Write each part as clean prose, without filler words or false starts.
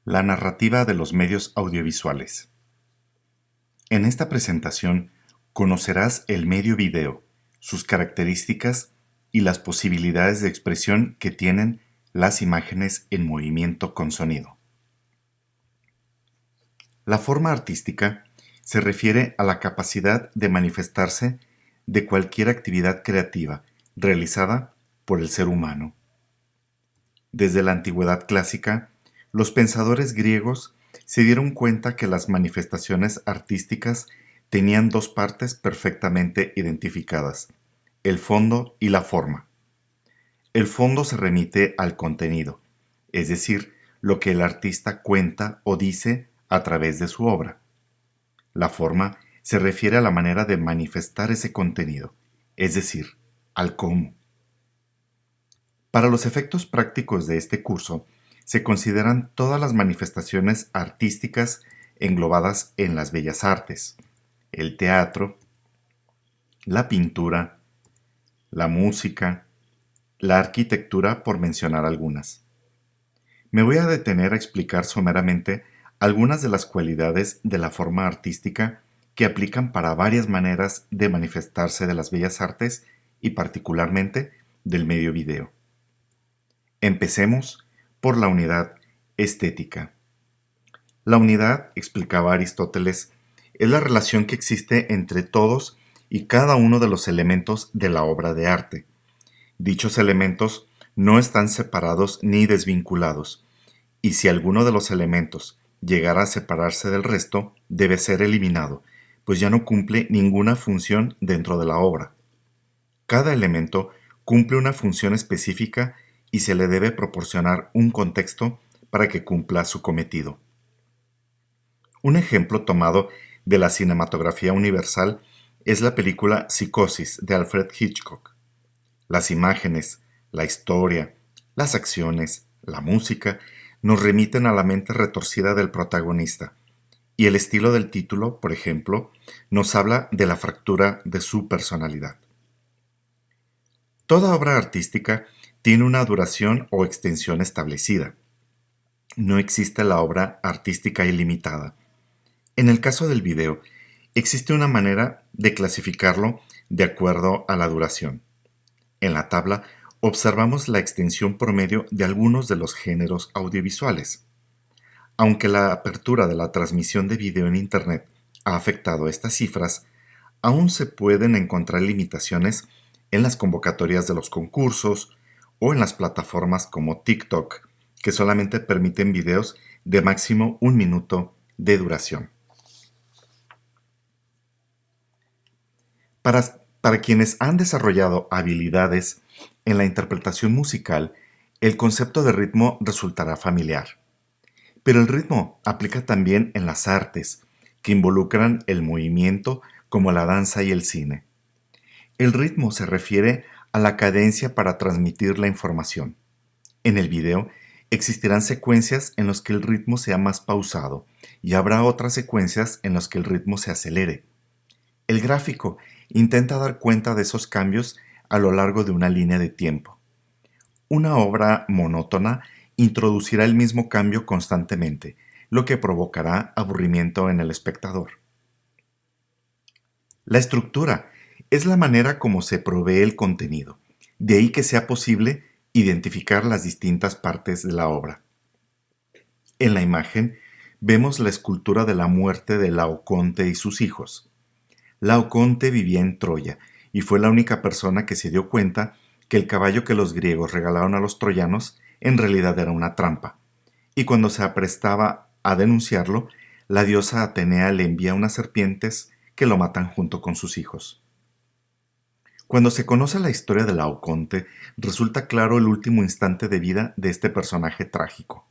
La narrativa de los medios audiovisuales. En esta presentación conocerás el medio video, sus características y las posibilidades de expresión que tienen las imágenes en movimiento con sonido. La forma artística se refiere a la capacidad de manifestarse de cualquier actividad creativa realizada por el ser humano. Desde la antigüedad clásica, los pensadores griegos se dieron cuenta que las manifestaciones artísticas tenían dos partes perfectamente identificadas, el fondo y la forma. El fondo se remite al contenido, es decir, lo que el artista cuenta o dice a través de su obra. La forma se refiere a la manera de manifestar ese contenido, es decir, al cómo. Para los efectos prácticos de este curso, se consideran todas las manifestaciones artísticas englobadas en las bellas artes, el teatro, la pintura, la música, la arquitectura, por mencionar algunas. Me voy a detener a explicar someramente algunas de las cualidades de la forma artística que aplican para varias maneras de manifestarse de las bellas artes y particularmente del medio video. Empecemos por la unidad estética. La unidad, explicaba Aristóteles, es la relación que existe entre todos y cada uno de los elementos de la obra de arte. Dichos elementos no están separados ni desvinculados, y si alguno de los elementos llegara a separarse del resto, debe ser eliminado, pues ya no cumple ninguna función dentro de la obra. Cada elemento cumple una función específica y se le debe proporcionar un contexto para que cumpla su cometido. Un ejemplo tomado de la cinematografía universal es la película Psicosis de Alfred Hitchcock. Las imágenes, la historia, las acciones, la música nos remiten a la mente retorcida del protagonista, y el estilo del título, por ejemplo, nos habla de la fractura de su personalidad. Toda obra artística tiene una duración o extensión establecida. No existe la obra artística ilimitada. En el caso del video, existe una manera de clasificarlo de acuerdo a la duración. En la tabla observamos la extensión promedio de algunos de los géneros audiovisuales. Aunque la apertura de la transmisión de video en Internet ha afectado estas cifras, aún se pueden encontrar limitaciones en las convocatorias de los concursos o en las plataformas como TikTok, que solamente permiten videos de máximo 1 minuto de duración. Para quienes han desarrollado habilidades en la interpretación musical, el concepto de ritmo resultará familiar. Pero el ritmo aplica también en las artes, que involucran el movimiento como la danza y el cine. El ritmo se refiere a la cadencia para transmitir la información. En el video existirán secuencias en las que el ritmo sea más pausado y habrá otras secuencias en las que el ritmo se acelere. El gráfico intenta dar cuenta de esos cambios a lo largo de una línea de tiempo. Una obra monótona introducirá el mismo cambio constantemente, lo que provocará aburrimiento en el espectador. La estructura es la manera como se provee el contenido, de ahí que sea posible identificar las distintas partes de la obra. En la imagen vemos la escultura de la muerte de Laoconte y sus hijos. Laoconte vivía en Troya y fue la única persona que se dio cuenta que el caballo que los griegos regalaron a los troyanos en realidad era una trampa, y cuando se aprestaba a denunciarlo, la diosa Atenea le envía unas serpientes que lo matan junto con sus hijos. Cuando se conoce la historia de Laoconte, resulta claro el último instante de vida de este personaje trágico.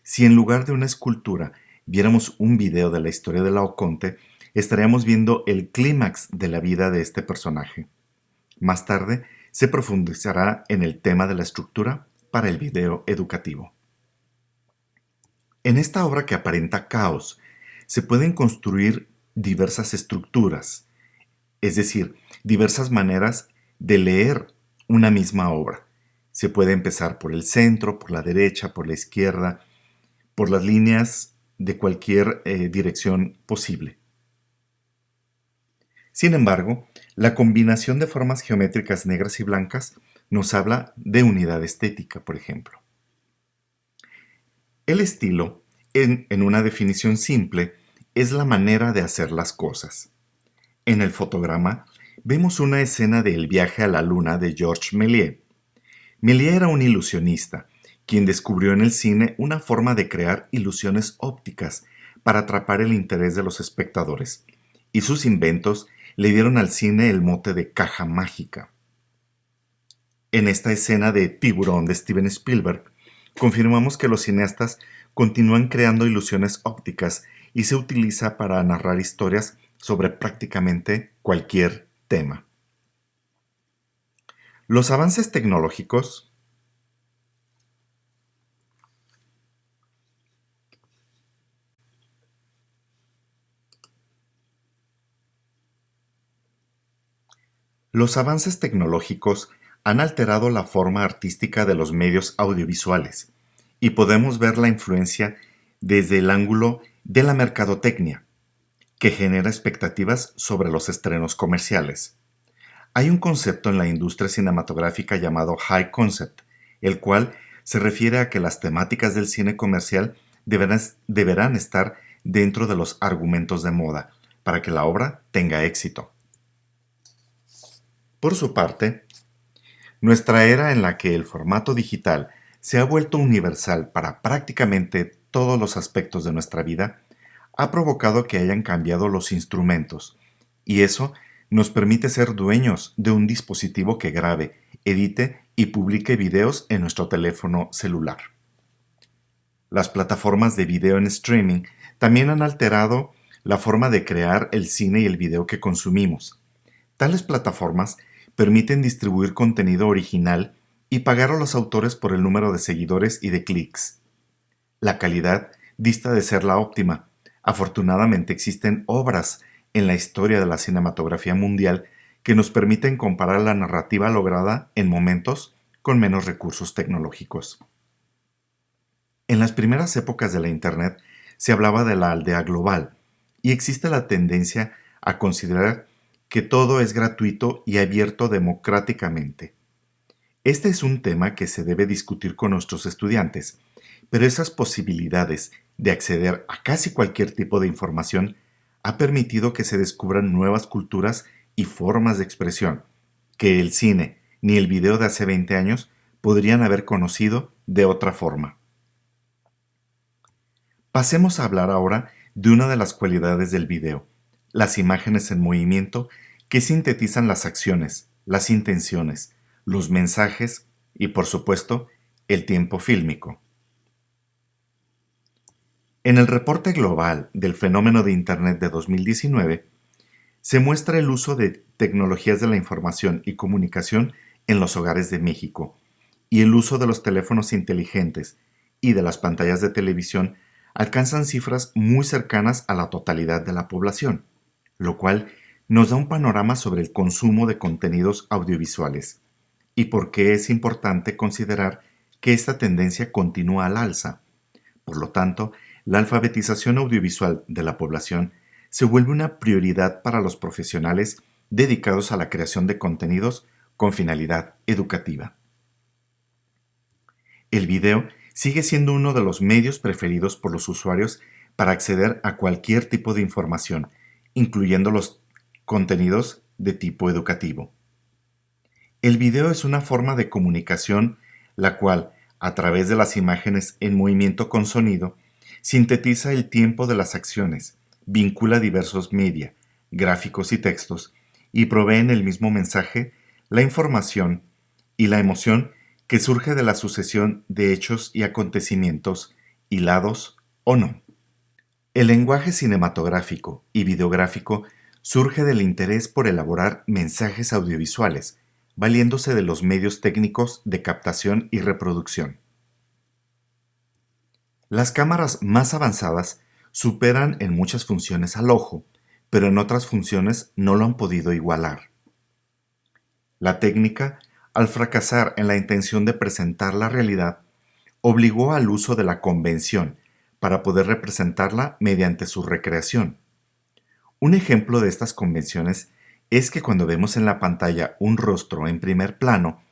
Si en lugar de una escultura viéramos un video de la historia de Laoconte, estaríamos viendo el clímax de la vida de este personaje. Más tarde se profundizará en el tema de la estructura para el video educativo. En esta obra que aparenta caos, se pueden construir diversas estructuras, es decir, diversas maneras de leer una misma obra. Se puede empezar por el centro, por la derecha, por la izquierda, por las líneas de cualquier dirección posible. Sin embargo, la combinación de formas geométricas negras y blancas nos habla de unidad estética, por ejemplo. El estilo, en una definición simple, es la manera de hacer las cosas. En el fotograma vemos una escena de El viaje a la luna de Georges Méliès. Méliès era un ilusionista, quien descubrió en el cine una forma de crear ilusiones ópticas para atrapar el interés de los espectadores, y sus inventos le dieron al cine el mote de caja mágica. En esta escena de Tiburón de Steven Spielberg, confirmamos que los cineastas continúan creando ilusiones ópticas y se utiliza para narrar historias sobre prácticamente cualquier tema. Los avances tecnológicos han alterado la forma artística de los medios audiovisuales y podemos ver la influencia desde el ángulo de la mercadotecnia, que genera expectativas sobre los estrenos comerciales. Hay un concepto en la industria cinematográfica llamado high concept, el cual se refiere a que las temáticas del cine comercial deberán estar dentro de los argumentos de moda para que la obra tenga éxito. Por su parte, nuestra era en la que el formato digital se ha vuelto universal para prácticamente todos los aspectos de nuestra vida, ha provocado que hayan cambiado los instrumentos, y eso nos permite ser dueños de un dispositivo que grabe, edite y publique videos en nuestro teléfono celular. Las plataformas de video en streaming también han alterado la forma de crear el cine y el video que consumimos. Tales plataformas permiten distribuir contenido original y pagar a los autores por el número de seguidores y de clics. La calidad dista de ser la óptima. Afortunadamente existen obras en la historia de la cinematografía mundial que nos permiten comparar la narrativa lograda en momentos con menos recursos tecnológicos. En las primeras épocas de la Internet se hablaba de la aldea global y existe la tendencia a considerar que todo es gratuito y abierto democráticamente. Este es un tema que se debe discutir con nuestros estudiantes, pero esas posibilidades de acceder a casi cualquier tipo de información ha permitido que se descubran nuevas culturas y formas de expresión que el cine ni el video de hace 20 años podrían haber conocido de otra forma. Pasemos a hablar ahora de una de las cualidades del video, las imágenes en movimiento que sintetizan las acciones, las intenciones, los mensajes y, por supuesto, el tiempo fílmico. En el reporte global del fenómeno de Internet de 2019, se muestra el uso de tecnologías de la información y comunicación en los hogares de México y el uso de los teléfonos inteligentes y de las pantallas de televisión alcanzan cifras muy cercanas a la totalidad de la población, lo cual nos da un panorama sobre el consumo de contenidos audiovisuales y por qué es importante considerar que esta tendencia continúa al alza. Por lo tanto, la alfabetización audiovisual de la población se vuelve una prioridad para los profesionales dedicados a la creación de contenidos con finalidad educativa. El video sigue siendo uno de los medios preferidos por los usuarios para acceder a cualquier tipo de información, incluyendo los contenidos de tipo educativo. El video es una forma de comunicación la cual, a través de las imágenes en movimiento con sonido, sintetiza el tiempo de las acciones, vincula diversos media, gráficos y textos, y provee en el mismo mensaje la información y la emoción que surge de la sucesión de hechos y acontecimientos, hilados o no. El lenguaje cinematográfico y videográfico surge del interés por elaborar mensajes audiovisuales, valiéndose de los medios técnicos de captación y reproducción. Las cámaras más avanzadas superan en muchas funciones al ojo, pero en otras funciones no lo han podido igualar. La técnica, al fracasar en la intención de presentar la realidad, obligó al uso de la convención para poder representarla mediante su recreación. Un ejemplo de estas convenciones es que cuando vemos en la pantalla un rostro en primer plano,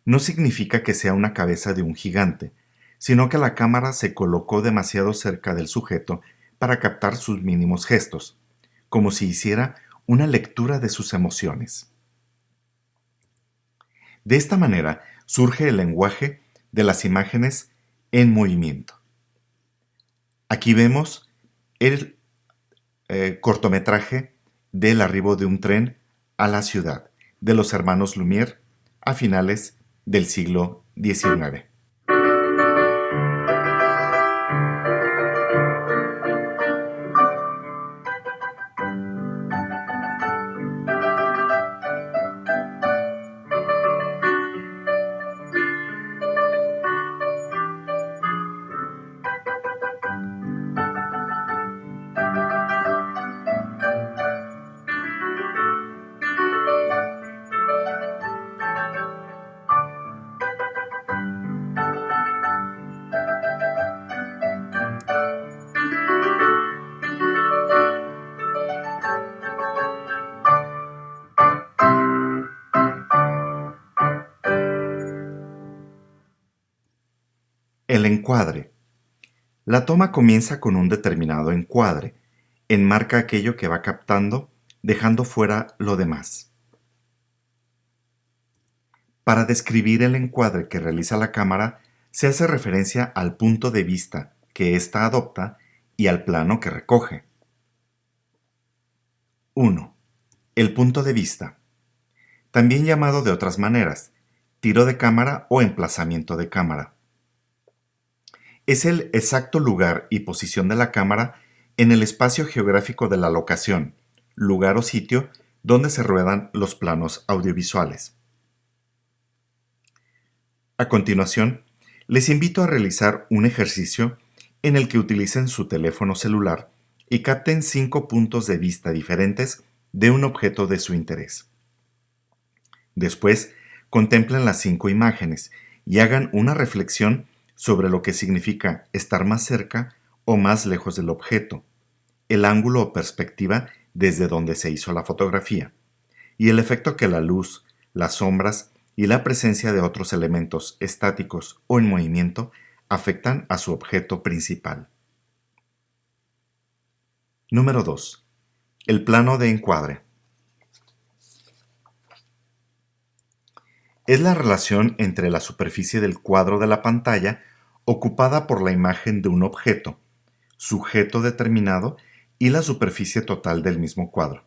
no significa que sea una cabeza de un gigante, sino que la cámara se colocó demasiado cerca del sujeto para captar sus mínimos gestos, como si hiciera una lectura de sus emociones. De esta manera surge el lenguaje de las imágenes en movimiento. Aquí vemos el cortometraje del arribo de un tren a la ciudad de los hermanos Lumière a finales del siglo XIX. El encuadre. La toma comienza con un determinado encuadre. Enmarca aquello que va captando, dejando fuera lo demás. Para describir el encuadre que realiza la cámara, se hace referencia al punto de vista que ésta adopta y al plano que recoge. 1. El punto de vista. También llamado de otras maneras, tiro de cámara o emplazamiento de cámara. Es el exacto lugar y posición de la cámara en el espacio geográfico de la locación, lugar o sitio donde se ruedan los planos audiovisuales. A continuación, les invito a realizar un ejercicio en el que utilicen su teléfono celular y capten 5 puntos de vista diferentes de un objeto de su interés. Después, contemplen las 5 imágenes y hagan una reflexión sobre lo que significa estar más cerca o más lejos del objeto, el ángulo o perspectiva desde donde se hizo la fotografía, y el efecto que la luz, las sombras y la presencia de otros elementos estáticos o en movimiento afectan a su objeto principal. Número 2. El plano de encuadre. Es la relación entre la superficie del cuadro de la pantalla ocupada por la imagen de un objeto, sujeto determinado y la superficie total del mismo cuadro.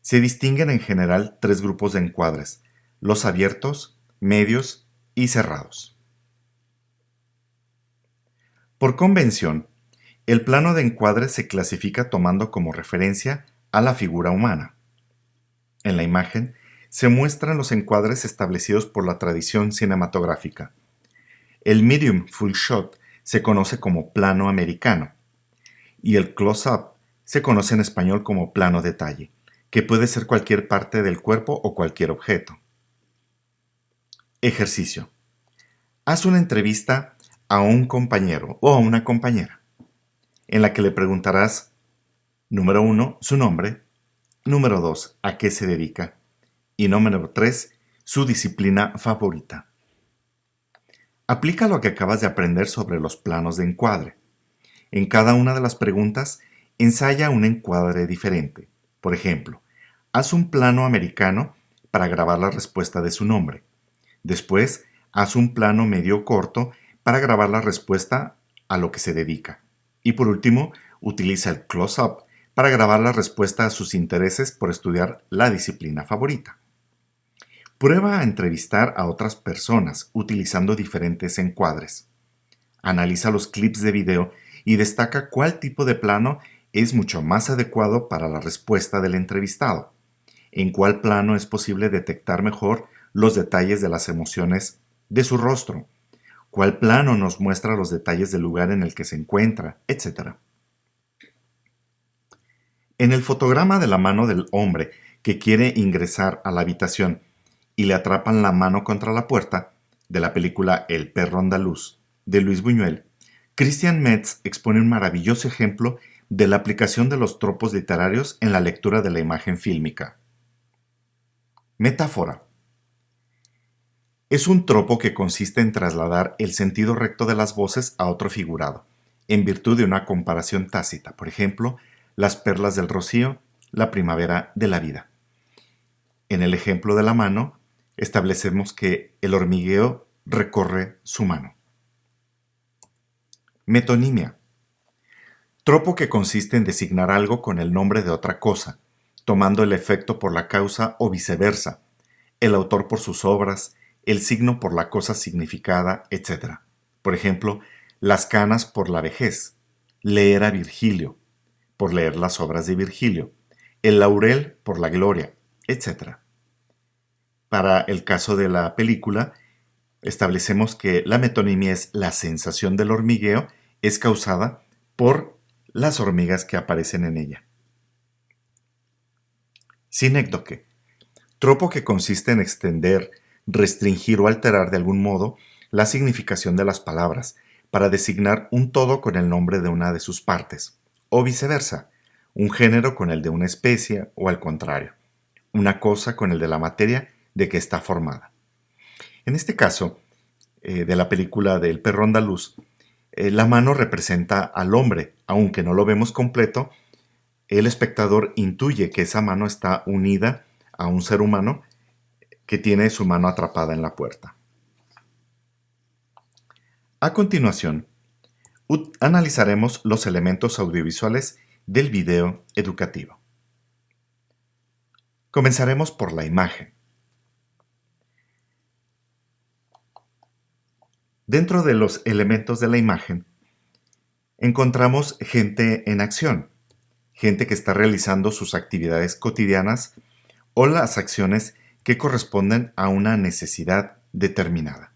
Se distinguen en general 3 grupos de encuadres: los abiertos, medios y cerrados. Por convención, el plano de encuadre se clasifica tomando como referencia a la figura humana. En la imagen se muestran los encuadres establecidos por la tradición cinematográfica. El medium full shot se conoce como plano americano y el close-up se conoce en español como plano detalle, que puede ser cualquier parte del cuerpo o cualquier objeto. Ejercicio. Haz una entrevista a un compañero o a una compañera, en la que le preguntarás, número 1, su nombre, número 2, a qué se dedica, y número 3, su disciplina favorita. Aplica lo que acabas de aprender sobre los planos de encuadre. En cada una de las preguntas, ensaya un encuadre diferente. Por ejemplo, haz un plano americano para grabar la respuesta de su nombre. Después, haz un plano medio corto para grabar la respuesta a lo que se dedica. Y por último, utiliza el close-up para grabar la respuesta a sus intereses por estudiar la disciplina favorita. Prueba a entrevistar a otras personas utilizando diferentes encuadres. Analiza los clips de video y destaca cuál tipo de plano es mucho más adecuado para la respuesta del entrevistado, en cuál plano es posible detectar mejor los detalles de las emociones de su rostro, cuál plano nos muestra los detalles del lugar en el que se encuentra, etc. En el fotograma de la mano del hombre que quiere ingresar a la habitación y le atrapan la mano contra la puerta, de la película El perro andaluz, de Luis Buñuel, Christian Metz expone un maravilloso ejemplo de la aplicación de los tropos literarios en la lectura de la imagen fílmica. Metáfora. Es un tropo que consiste en trasladar el sentido recto de las voces a otro figurado, en virtud de una comparación tácita, por ejemplo, las perlas del rocío, la primavera de la vida. En el ejemplo de la mano, establecemos que el hormigueo recorre su mano. Metonimia. Tropo que consiste en designar algo con el nombre de otra cosa, tomando el efecto por la causa o viceversa, el autor por sus obras, el signo por la cosa significada, etc. Por ejemplo, las canas por la vejez, leer a Virgilio, por leer las obras de Virgilio, el laurel por la gloria, etc. Para el caso de la película, establecemos que la metonimia es la sensación del hormigueo es causada por las hormigas que aparecen en ella. Sinécdoque. Tropo que consiste en extender, restringir o alterar de algún modo la significación de las palabras para designar un todo con el nombre de una de sus partes, o viceversa, un género con el de una especie o al contrario, una cosa con el de la materia de que está formada. En este caso, de la película del perro andaluz, la mano representa al hombre, aunque no lo vemos completo, el espectador intuye que esa mano está unida a un ser humano que tiene su mano atrapada en la puerta. A continuación, analizaremos los elementos audiovisuales del video educativo. Comenzaremos por la imagen. Dentro de los elementos de la imagen, encontramos gente en acción, gente que está realizando sus actividades cotidianas o las acciones que corresponden a una necesidad determinada.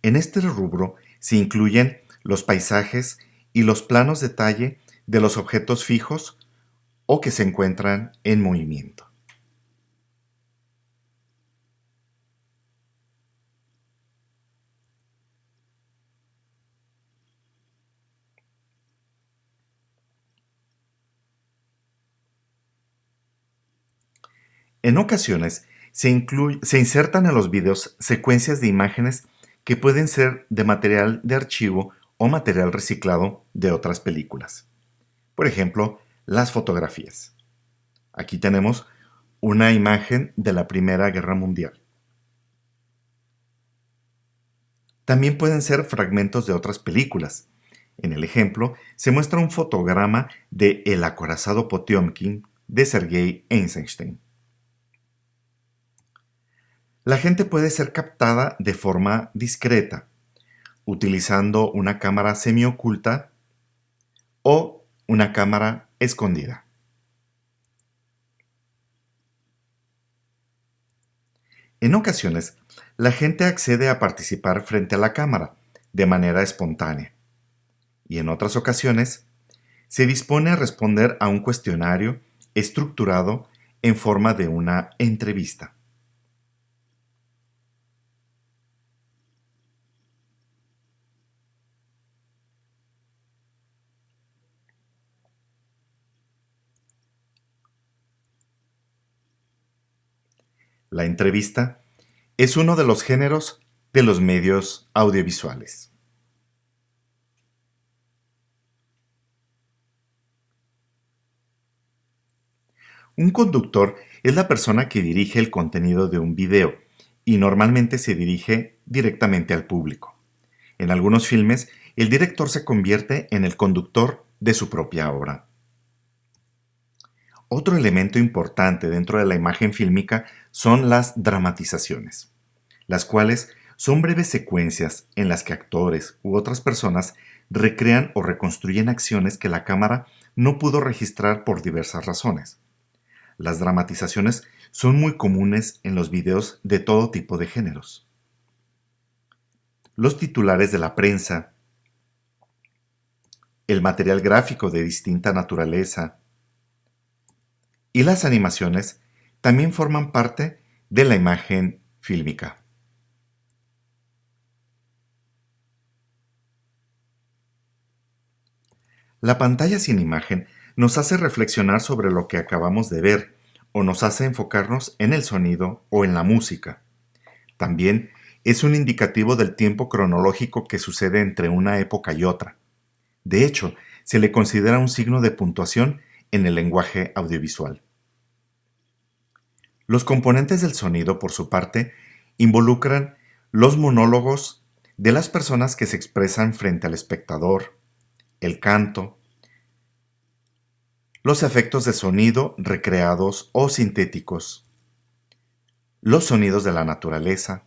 En este rubro se incluyen los paisajes y los planos detalle de los objetos fijos o que se encuentran en movimiento. En ocasiones se insertan en los videos secuencias de imágenes que pueden ser de material de archivo o material reciclado de otras películas. Por ejemplo, las fotografías. Aquí tenemos una imagen de la Primera Guerra Mundial. También pueden ser fragmentos de otras películas. En el ejemplo, se muestra un fotograma de El acorazado Potiomkin de Sergei Eisenstein. La gente puede ser captada de forma discreta, utilizando una cámara semioculta o una cámara escondida. En ocasiones, la gente accede a participar frente a la cámara de manera espontánea y en otras ocasiones se dispone a responder a un cuestionario estructurado en forma de una entrevista. La entrevista es uno de los géneros de los medios audiovisuales. Un conductor es la persona que dirige el contenido de un video y normalmente se dirige directamente al público. En algunos filmes, el director se convierte en el conductor de su propia obra. Otro elemento importante dentro de la imagen fílmica son las dramatizaciones, las cuales son breves secuencias en las que actores u otras personas recrean o reconstruyen acciones que la cámara no pudo registrar por diversas razones. Las dramatizaciones son muy comunes en los videos de todo tipo de géneros. Los titulares de la prensa, el material gráfico de distinta naturaleza y las animaciones también forman parte de la imagen fílmica. La pantalla sin imagen nos hace reflexionar sobre lo que acabamos de ver o nos hace enfocarnos en el sonido o en la música. También es un indicativo del tiempo cronológico que sucede entre una época y otra. De hecho, se le considera un signo de puntuación en el lenguaje audiovisual. Los componentes del sonido, por su parte, involucran los monólogos de las personas que se expresan frente al espectador, el canto, los efectos de sonido recreados o sintéticos, los sonidos de la naturaleza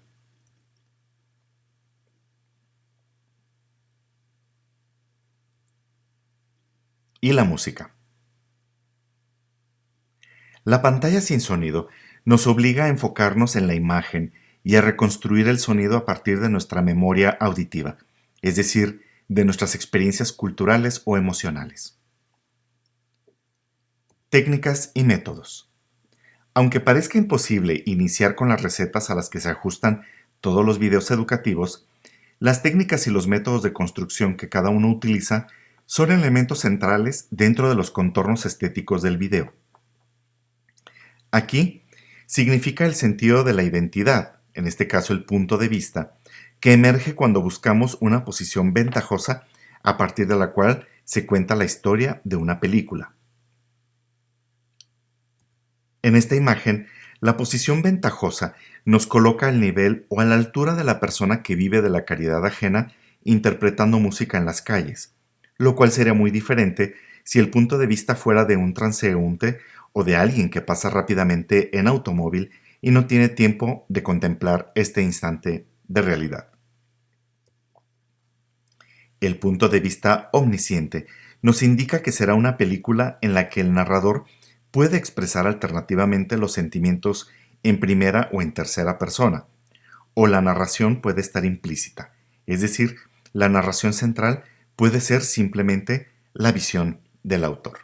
y la música. La pantalla sin sonido nos obliga a enfocarnos en la imagen y a reconstruir el sonido a partir de nuestra memoria auditiva, es decir, de nuestras experiencias culturales o emocionales. Técnicas y métodos. Aunque parezca imposible iniciar con las recetas a las que se ajustan todos los videos educativos, las técnicas y los métodos de construcción que cada uno utiliza son elementos centrales dentro de los contornos estéticos del video. Aquí significa el sentido de la identidad, en este caso el punto de vista, que emerge cuando buscamos una posición ventajosa a partir de la cual se cuenta la historia de una película. En esta imagen, la posición ventajosa nos coloca al nivel o a la altura de la persona que vive de la caridad ajena interpretando música en las calles, lo cual sería muy diferente si el punto de vista fuera de un transeúnte o de alguien que pasa rápidamente en automóvil y no tiene tiempo de contemplar este instante de realidad. El punto de vista omnisciente nos indica que será una película en la que el narrador puede expresar alternativamente los sentimientos en primera o en tercera persona, o la narración puede estar implícita, es decir, la narración central puede ser simplemente la visión del autor.